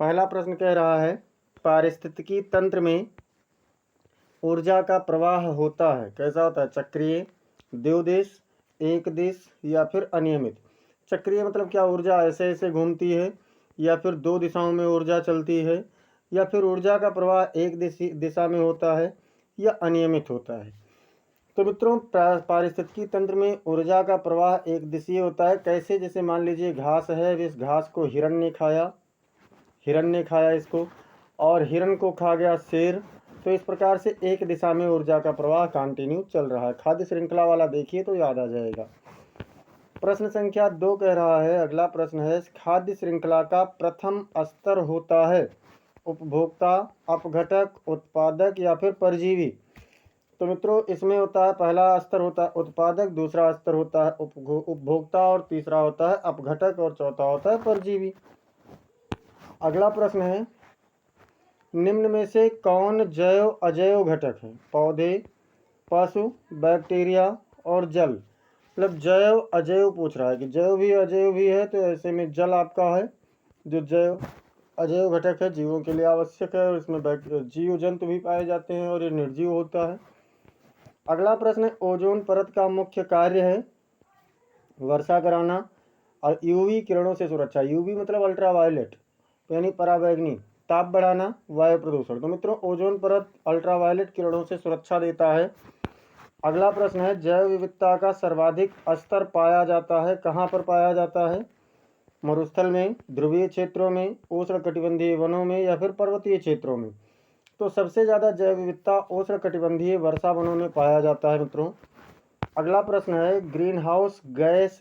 पहला प्रश्न कह रहा है पारिस्थितिकी तंत्र में ऊर्जा का प्रवाह होता है, कैसा होता है? चक्रीय, द्विदिश, एक दिश या फिर अनियमित। चक्रीय मतलब क्या, ऊर्जा ऐसे ऐसे घूमती है, या फिर दो दिशाओं में ऊर्जा चलती है, या फिर ऊर्जा का प्रवाह एक दिशा में होता है, या अनियमित होता है। तो मित्रों पारिस्थितिकी तंत्र में ऊर्जा का प्रवाह एक दिशीय होता है। कैसे? जैसे मान लीजिए घास है, इस घास को हिरण ने खाया इसको, और हिरण को खा गया शेर। तो इस प्रकार से एक दिशा में ऊर्जा का प्रवाह कंटिन्यू चल रहा है। खाद्य श्रृंखला वाला देखिए तो याद आ जाएगा। प्रश्न संख्या 2 कह रहा है, अगला प्रश्न है, खाद्य श्रृंखला का प्रथम स्तर होता है उपभोक्ता, अपघटक, उत्पादक या फिर परजीवी। तो मित्रों इसमें होता है, पहला स्तर होता है उत्पादक, दूसरा स्तर होता है उपभोक्ता, और तीसरा होता है अपघटक, और चौथा होता है परजीवी। अगला प्रश्न है, निम्न में से कौन जैव अजैव घटक है? पौधे, पशु, बैक्टीरिया और जल। मतलब जैव अजैव पूछ रहा है कि जैव भी अजैव भी है, तो ऐसे में जल आपका है जो जैव अजैव घटक है, जीवों के लिए आवश्यक है, और इसमें जीव जंतु भी पाए जाते हैं और ये निर्जीव होता है। अगला प्रश्न है, ओजोन परत का मुख्य कार्य है वर्षा कराना और यूवी किरणों से सुरक्षा। यूवी मतलब अल्ट्रावायलेट यानी पराबैंगनी, ताप बढ़ाना, वायु प्रदूषण। तो मित्रों ओजोन परत अल्ट्रावायलेट किरणों से सुरक्षा देता है। अगला प्रश्न है, जैव विविधता का सर्वाधिक स्तर पाया जाता है, कहाँ पर पाया जाता है? मरुस्थल में, ध्रुवीय क्षेत्रों में, उष्णकटिबंधीय वनों में या फिर पर्वतीय क्षेत्रों में। तो सबसे ज़्यादा जैव विविधता उष्णकटिबंधीय वर्षा वनों में पाया जाता है मित्रों। अगला प्रश्न है, ग्रीन हाउस गैस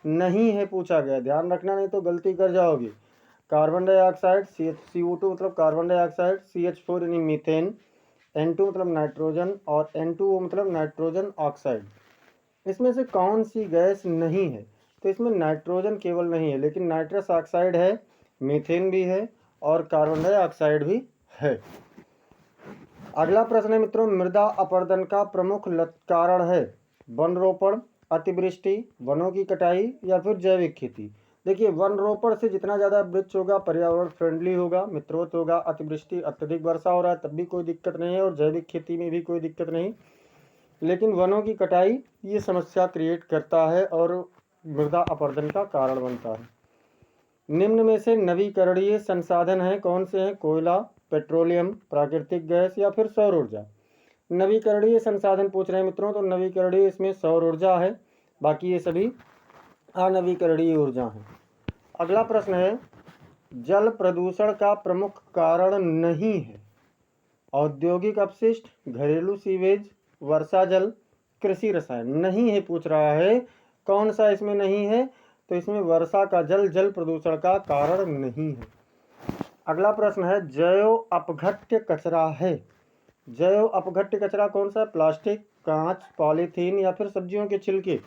नहीं है पूछा गया, ध्यान रखना नहीं तो गलती कर जाओगे। कार्बन डाइऑक्साइड CO2 मतलब कार्बन डाइऑक्साइड, CH4 यानी मीथेन, N2 मतलब नाइट्रोजन, और N2O मतलब नाइट्रोजन ऑक्साइड। इसमें से कौन सी गैस नहीं है? तो इसमें नाइट्रोजन केवल नहीं है, लेकिन नाइट्रस ऑक्साइड है, मीथेन भी है और कार्बन डाइऑक्साइड भी है। अगला प्रश्न है मित्रों, मृदा अपरदन का प्रमुख कारण है वन रोपण, अतिवृष्टि, वनों की कटाई या फिर जैविक खेती। देखिए वन रोपण से जितना ज़्यादा वृक्ष होगा पर्यावरण फ्रेंडली होगा, मित्रवत होगा। अतिवृष्टि अत्यधिक वर्षा हो रहा है तब भी कोई दिक्कत नहीं है, और जैविक खेती में भी कोई दिक्कत नहीं। लेकिन वनों की कटाई ये समस्या क्रिएट करता है और मृदा अपरदन का कारण बनता है। निम्न में से नवीकरणीय संसाधन हैं, कौन से हैं? कोयला, पेट्रोलियम, प्राकृतिक गैस या फिर सौर ऊर्जा। नवीकरणीय संसाधन पूछ रहे हैं मित्रों, तो नवीकरणीय इसमें सौर ऊर्जा है, बाकी ये सभी अनवीकरणीय ऊर्जा है। अगला प्रश्न है, जल प्रदूषण का प्रमुख कारण नहीं है औद्योगिक अपशिष्ट, घरेलू सीवेज, वर्षा जल, कृषि रसायन। नहीं है पूछ रहा है, कौन सा इसमें नहीं है? तो इसमें वर्षा का जल प्रदूषण का कारण नहीं है। अगला प्रश्न है, जैव अपघट्य कचरा है। जैव अपघट्य कचरा कौन सा? प्लास्टिक, कांच, पॉलीथीन या फिर सब्जियों के छिलके।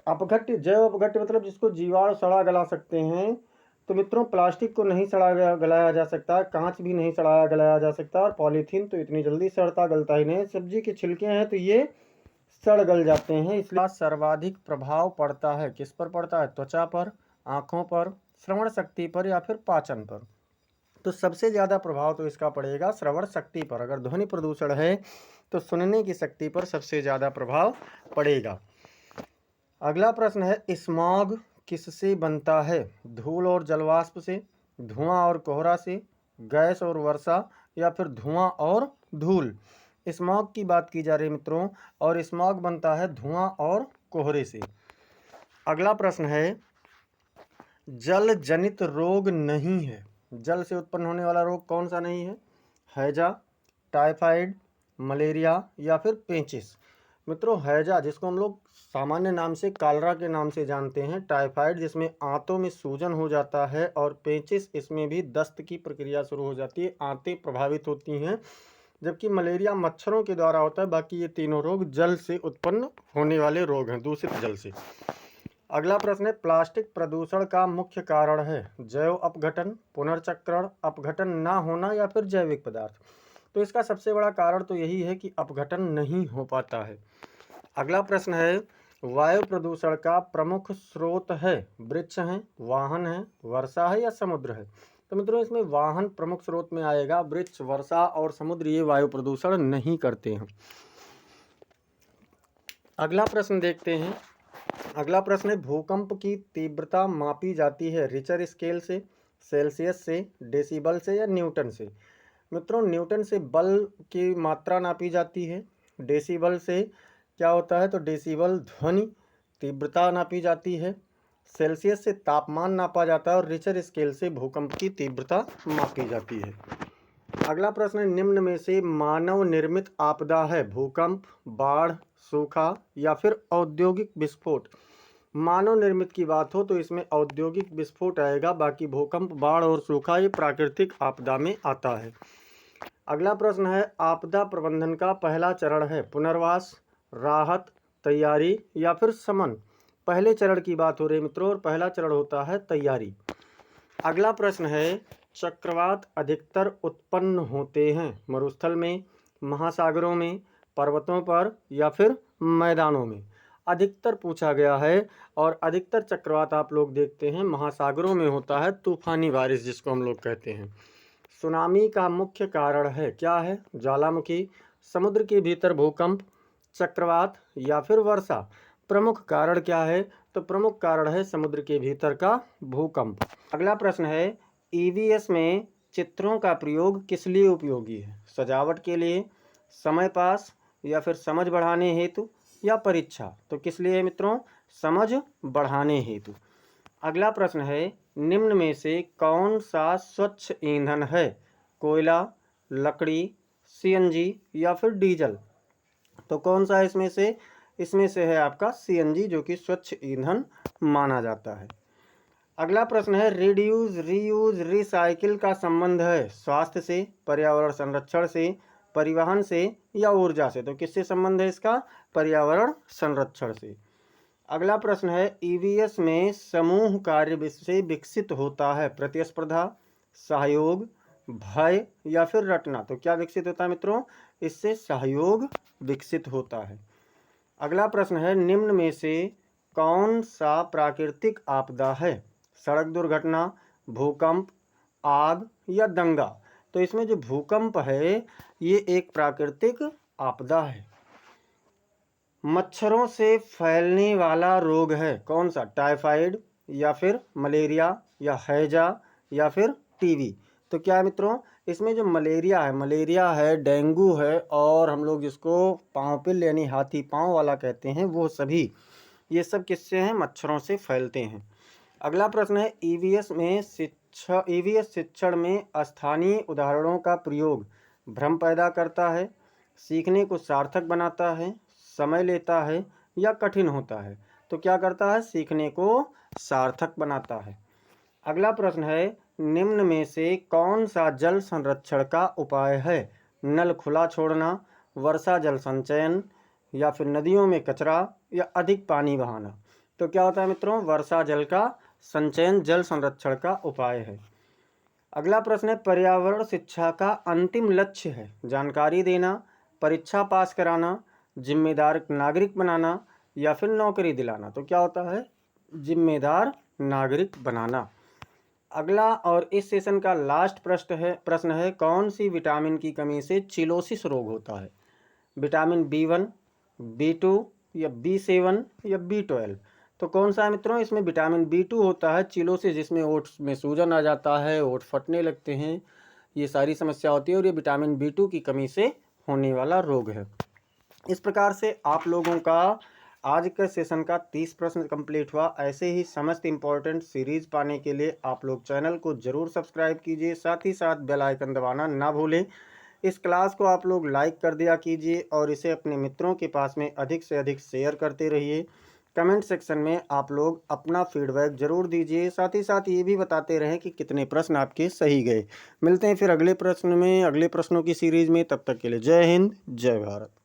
अपघट्य, जैव अपघट्य मतलब जिसको जीवाणु सड़ा गला सकते हैं। तो मित्रों प्लास्टिक को नहीं सड़ा गलाया जा सकता, कांच भी नहीं सड़ाया गलाया जा सकता, और पॉलीथीन तो इतनी जल्दी सड़ता गलता ही नहीं। सब्जी के छिलके हैं तो ये सड़ गल जाते हैं, इसलिए सर्वाधिक प्रभाव पड़ता है किस पर पड़ता है? त्वचा पर, आँखों पर, श्रवण शक्ति पर या फिर पाचन पर। तो सबसे ज़्यादा प्रभाव तो इसका पड़ेगा श्रवण शक्ति पर। अगर ध्वनि प्रदूषण है तो सुनने की शक्ति पर सबसे ज़्यादा प्रभाव पड़ेगा। अगला प्रश्न है, स्मॉग किससे बनता है? धूल और जलवाष्प से, धुआं और कोहरा से, गैस और वर्षा या फिर धुआं और धूल। स्मॉग की बात की जा रही है मित्रों, और स्मॉग बनता है धुआं और कोहरे से। अगला प्रश्न है, जल जनित रोग नहीं है, जल से उत्पन्न होने वाला रोग कौन सा नहीं है? हैजा, टाइफाइड, मलेरिया या फिर पेचिस। मित्रों हैजा जिसको हम लोग सामान्य नाम से कालरा के नाम से जानते हैं, टाइफाइड जिसमें आंतों में सूजन हो जाता है, और पेचिस इसमें भी दस्त की प्रक्रिया शुरू हो जाती है, आंतें प्रभावित होती हैं। जबकि मलेरिया मच्छरों के द्वारा होता है। बाकी ये तीनों रोग जल से उत्पन्न होने वाले रोग हैं, दूषित जल से। अगला प्रश्न है, प्लास्टिक प्रदूषण का मुख्य कारण है जैव अपघटन, पुनर्चक्रण, अपघटन ना होना या फिर जैविक पदार्थ। तो इसका सबसे बड़ा कारण तो यही है कि अपघटन नहीं हो पाता है। अगला प्रश्न है, वायु प्रदूषण का प्रमुख स्रोत है? वृक्ष हैं, वाहन हैं, वर्षा है या समुद्र है? तो मित्रों इसमें वाहन प्रमुख स्रोत में आएगा। वृक्ष, वर्षा और समुद्र ये वायु प्रदूषण नहीं करते हैं। अगला प्रश्न देखते हैं। अगला प्रश्न है, भूकंप की तीव्रता मापी जाती है रिचर स्केल से, सेल्सियस से, डेसिबल से या न्यूटन से? मित्रों न्यूटन से बल की मात्रा नापी जाती है। डेसिबल से क्या होता है, तो डेसिबल ध्वनि तीव्रता नापी जाती है। सेल्सियस से तापमान नापा जाता है और रिचर स्केल से भूकंप की तीव्रता मापी जाती है। अगला प्रश्न है, निम्न में से मानव निर्मित आपदा है? भूकंप, बाढ़, सूखा या फिर औद्योगिक विस्फोट? मानव निर्मित की बात हो तो इसमें औद्योगिक विस्फोट आएगा, बाकी भूकंप, बाढ़ और सूखा ये प्राकृतिक आपदा में आता है। अगला प्रश्न है, आपदा प्रबंधन का पहला चरण है? पुनर्वास, राहत, तैयारी या फिर शमन? पहले चरण की बात हो रही है मित्रों और पहला चरण होता है तैयारी। अगला प्रश्न है, चक्रवात अधिकतर उत्पन्न होते हैं मरुस्थल में, महासागरों में, पर्वतों पर या फिर मैदानों में? अधिकतर पूछा गया है और अधिकतर चक्रवात आप लोग देखते हैं महासागरों में होता है, तूफानी बारिश जिसको हम लोग कहते हैं। सुनामी का मुख्य कारण है? क्या है? ज्वालामुखी, समुद्र के भीतर भूकंप, चक्रवात या फिर वर्षा? प्रमुख कारण क्या है? तो प्रमुख कारण है समुद्र के भीतर का भूकंप। अगला प्रश्न है, ईवीएस में चित्रों का प्रयोग किस लिए उपयोगी है? सजावट के लिए, समय पास या फिर समझ बढ़ाने हेतु या परीक्षा? तो किस लिए है मित्रों? समझ बढ़ाने हेतु। अगला प्रश्न है, निम्न में से कौन सा स्वच्छ ईंधन है? कोयला, लकड़ी, सीएनजी या फिर डीजल? तो कौन सा इसमें से? इसमें से है आपका सीएनजी जो कि स्वच्छ ईंधन माना जाता है। अगला प्रश्न है, रिड्यूस, रीयूज, रिसाइकिल का संबंध है? स्वास्थ्य से, पर्यावरण संरक्षण से, परिवहन से या ऊर्जा से? तो किससे संबंध है इसका? पर्यावरण संरक्षण से। अगला प्रश्न है, ईवीएस में समूह कार्य से विकसित होता है? प्रतिस्पर्धा, सहयोग, भय या फिर रटना? तो क्या विकसित होता है मित्रों? इससे सहयोग विकसित होता है। अगला प्रश्न है, निम्न में से कौन सा प्राकृतिक आपदा है? सड़क दुर्घटना, भूकंप, आग या दंगा? तो इसमें जो भूकंप है ये एक प्राकृतिक आपदा है। मच्छरों से फैलने वाला रोग है कौन सा? टाइफाइड या फिर मलेरिया या हैजा या फिर टीबी? तो क्या है मित्रों? इसमें जो मलेरिया है, डेंगू है और हम लोग जिसको पाँव पिल यानी हाथी पाँव वाला कहते हैं, वो सभी ये सब किससे हैं? मच्छरों से फैलते हैं। अगला प्रश्न है, ईवीएस शिक्षण में स्थानीय उदाहरणों का प्रयोग भ्रम पैदा करता है, सीखने को सार्थक बनाता है, समय लेता है या कठिन होता है? तो क्या करता है? सीखने को सार्थक बनाता है। अगला प्रश्न है, निम्न में से कौन सा जल संरक्षण का उपाय है? नल खुला छोड़ना, वर्षा जल संचयन या फिर नदियों में कचरा या अधिक पानी बहाना? तो क्या होता है मित्रों? वर्षा जल का संचयन जल संरक्षण का उपाय है। अगला प्रश्न है, पर्यावरण शिक्षा का अंतिम लक्ष्य है? जानकारी देना, परीक्षा पास कराना, जिम्मेदार नागरिक बनाना या फिर नौकरी दिलाना? तो क्या होता है? जिम्मेदार नागरिक बनाना। अगला और इस सेशन का लास्ट प्रश्न है कौन सी विटामिन की कमी से चिलोसिस रोग होता है? विटामिन B1, B2 या B7 या B12? तो कौन सा है मित्रों? इसमें विटामिन B2 होता है। चिलोसिस जिसमें ओठ में सूजन आ जाता है, ओठ फटने लगते हैं, ये सारी समस्या होती है और ये विटामिन B2 की कमी से होने वाला रोग है। इस प्रकार से आप लोगों का आज के सेशन का 30 प्रश्न कंप्लीट हुआ। ऐसे ही समस्त इंपॉर्टेंट सीरीज पाने के लिए आप लोग चैनल को जरूर सब्सक्राइब कीजिए, साथ ही साथ बेल आइकन दबाना ना भूलें। इस क्लास को आप लोग लाइक कर दिया कीजिए और इसे अपने मित्रों के पास में अधिक से अधिक शेयर करते रहिए। कमेंट सेक्शन में आप लोग अपना फीडबैक जरूर दीजिए, साथ ही साथ ये भी बताते रहें कि कितने प्रश्न आपके सही गए। मिलते हैं फिर अगले प्रश्न में, अगले प्रश्नों की सीरीज में। तब तक के लिए जय हिंद, जय भारत।